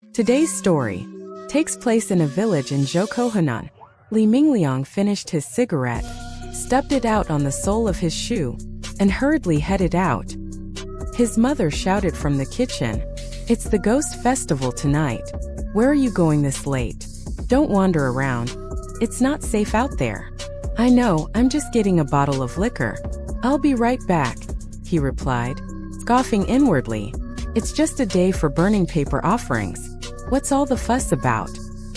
Today's story takes place in a village in Zhoukou, Henan. Li Mingliang finished his cigarette, stubbed it out on the sole of his shoe, and hurriedly headed out. His mother shouted from the kitchen, "It's the ghost festival tonight. Where are you going this late? Don't wander around. It's not safe out there." "I know, I'm just getting a bottle of liquor. I'll be right back," he replied, scoffing inwardly. "It's just a day for burning paper offerings. What's all the fuss about?"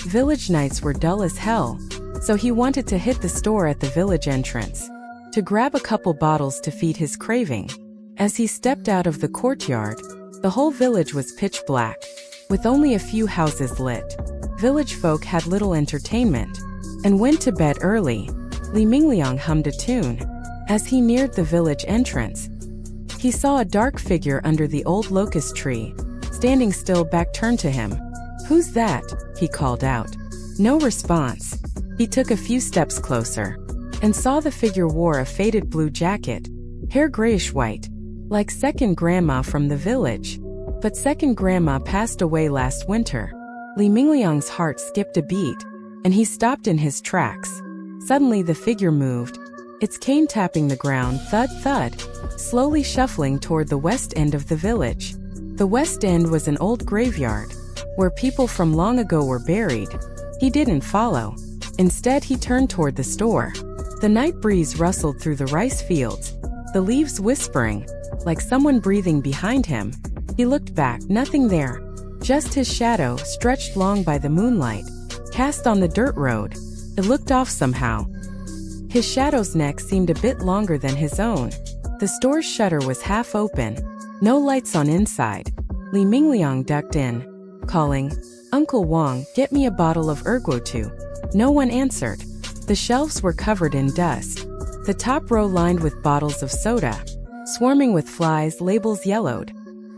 Village nights were dull as hell, so he wanted to hit the store at the village entrance to grab a couple bottles to feed his craving. As he stepped out of the courtyard, the whole village was pitch black, with only a few houses lit. Village folk had little entertainment and went to bed early. Li Mingliang hummed a tune. As he neared the village entrance, he saw a dark figure under the old locust tree, standing still, back turned to him. "Who's that?" he called out. No response. He took a few steps closer and saw the figure wore a faded blue jacket, hair grayish-white, like second grandma from the village. But second grandma passed away last winter. Li Mingliang's heart skipped a beat, and he stopped in his tracks. Suddenly the figure moved, its cane tapping the ground, thud thud, slowly shuffling toward the west end of the village. The west end was an old graveyard, where people from long ago were buried. He didn't follow. Instead, he turned toward the store. The night breeze rustled through the rice fields, the leaves whispering, like someone breathing behind him. He looked back, nothing there. Just his shadow, stretched long by the moonlight, cast on the dirt road. It looked off somehow. His shadow's neck seemed a bit longer than his own. The store's shutter was half open, no lights on inside. Li Mingliang ducked in, calling, "Uncle Wang, get me a bottle of erguotu." No one answered. The shelves were covered in dust, the top row lined with bottles of soda, swarming with flies, labels yellowed.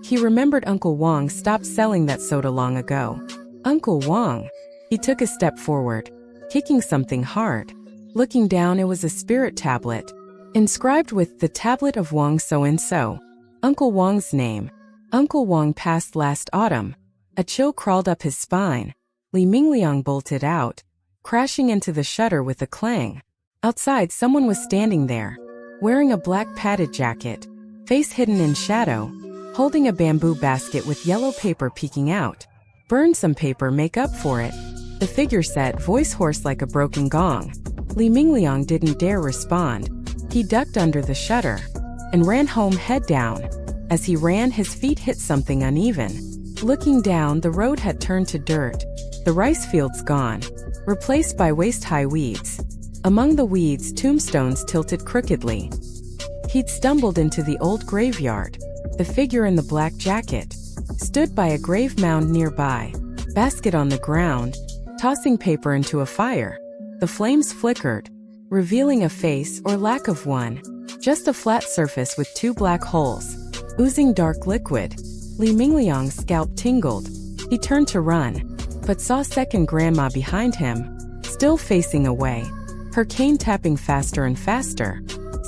He remembered Uncle Wang stopped selling that soda long ago. Uncle Wang. He took a step forward, kicking something hard. Looking down, it was a spirit tablet, inscribed with "The Tablet of Wang so-and-so." Uncle Wang's name. Uncle Wang passed last autumn. A chill crawled up his spine. Li Mingliang bolted out, crashing into the shutter with a clang. Outside, someone was standing there, wearing a black padded jacket, face hidden in shadow, holding a bamboo basket with yellow paper peeking out. "Burn some paper, make up for it," the figure said, voice hoarse like a broken gong. Li Mingliang didn't dare respond. He ducked under the shutter and ran home, head down. As he ran, his feet hit something uneven. Looking down, the road had turned to dirt, the rice fields gone, replaced by waist-high weeds. Among the weeds, tombstones tilted crookedly. He'd stumbled into the old graveyard. The figure in the black jacket stood by a grave mound nearby, basket on the ground, tossing paper into a fire. The flames flickered, revealing a face, or lack of one, just a flat surface with two black holes, oozing dark liquid. Li Mingliang's scalp tingled. He turned to run, but saw second grandma behind him, still facing away, her cane tapping faster and faster.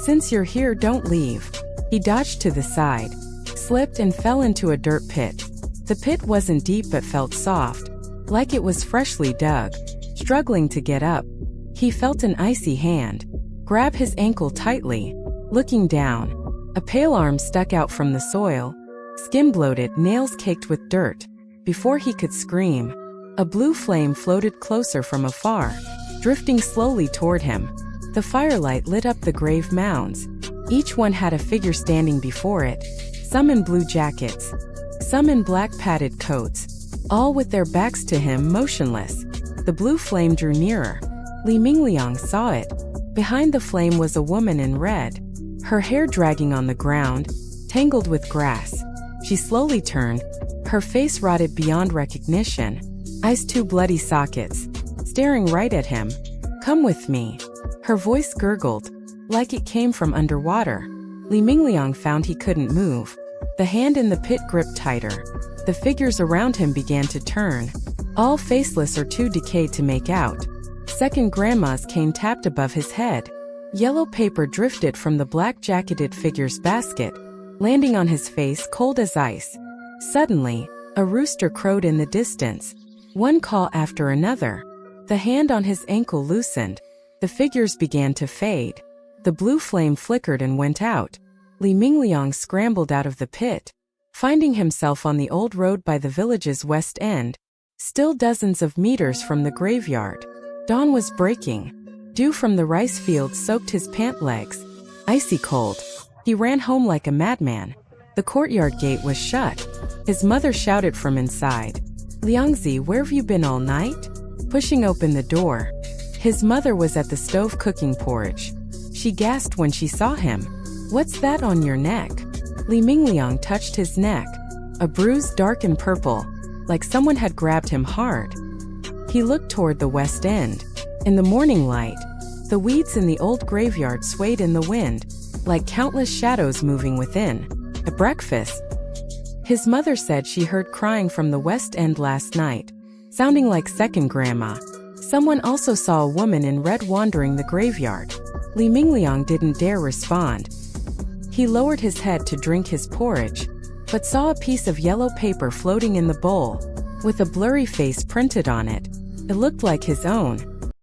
"Since you're here, don't leave." He dodged to the side, slipped and fell into a dirt pit. The pit wasn't deep but felt soft, like it was freshly dug. Struggling to get up, he felt an icy hand grab his ankle tightly. Looking down, a pale arm stuck out from the soil, skin bloated, nails caked with dirt. Before he could scream, a blue flame floated closer from afar, drifting slowly toward him. The firelight lit up the grave mounds. Each one had a figure standing before it, some in blue jackets, some in black padded coats, all with their backs to him, motionless. The blue flame drew nearer. Li Mingliang saw it. Behind the flame was a woman in red, her hair dragging on the ground, tangled with grass. She slowly turned, her face rotted beyond recognition, eyes two bloody sockets, staring right at him. "Come with me." Her voice gurgled, like it came from underwater. Li Mingliang found he couldn't move. The hand in the pit gripped tighter. The figures around him began to turn, all faceless or too decayed to make out. Second grandma's cane tapped above his head. Yellow paper drifted from the black-jacketed figure's basket, landing on his face cold as ice. Suddenly, A rooster crowed in the distance, one call after another. The hand on his ankle loosened. The figures began to fade. The blue flame flickered and went out. Li Mingliang scrambled out of the pit, finding himself on the old road by the village's west end, still dozens of meters from the graveyard. Dawn was breaking. Dew from the rice fields soaked his pant legs. Icy cold. He ran home like a madman. The courtyard gate was shut. His mother shouted from inside, "Liangzi, where have you been all night?" Pushing open the door, his mother was at the stove cooking porridge. She gasped when she saw him. "What's that on your neck?" Li Mingliang touched his neck. A bruise dark and purple, like someone had grabbed him hard. He looked toward the west end. In the morning light, the weeds in the old graveyard swayed in the wind, like countless shadows moving within. At breakfast, his mother said she heard crying from the west end last night, sounding like second grandma. Someone also saw a woman in red wandering the graveyard. Li Mingliang didn't dare respond. He lowered his head to drink his porridge, but saw a piece of yellow paper floating in the bowl, with a blurry face printed on it. It looked like his own.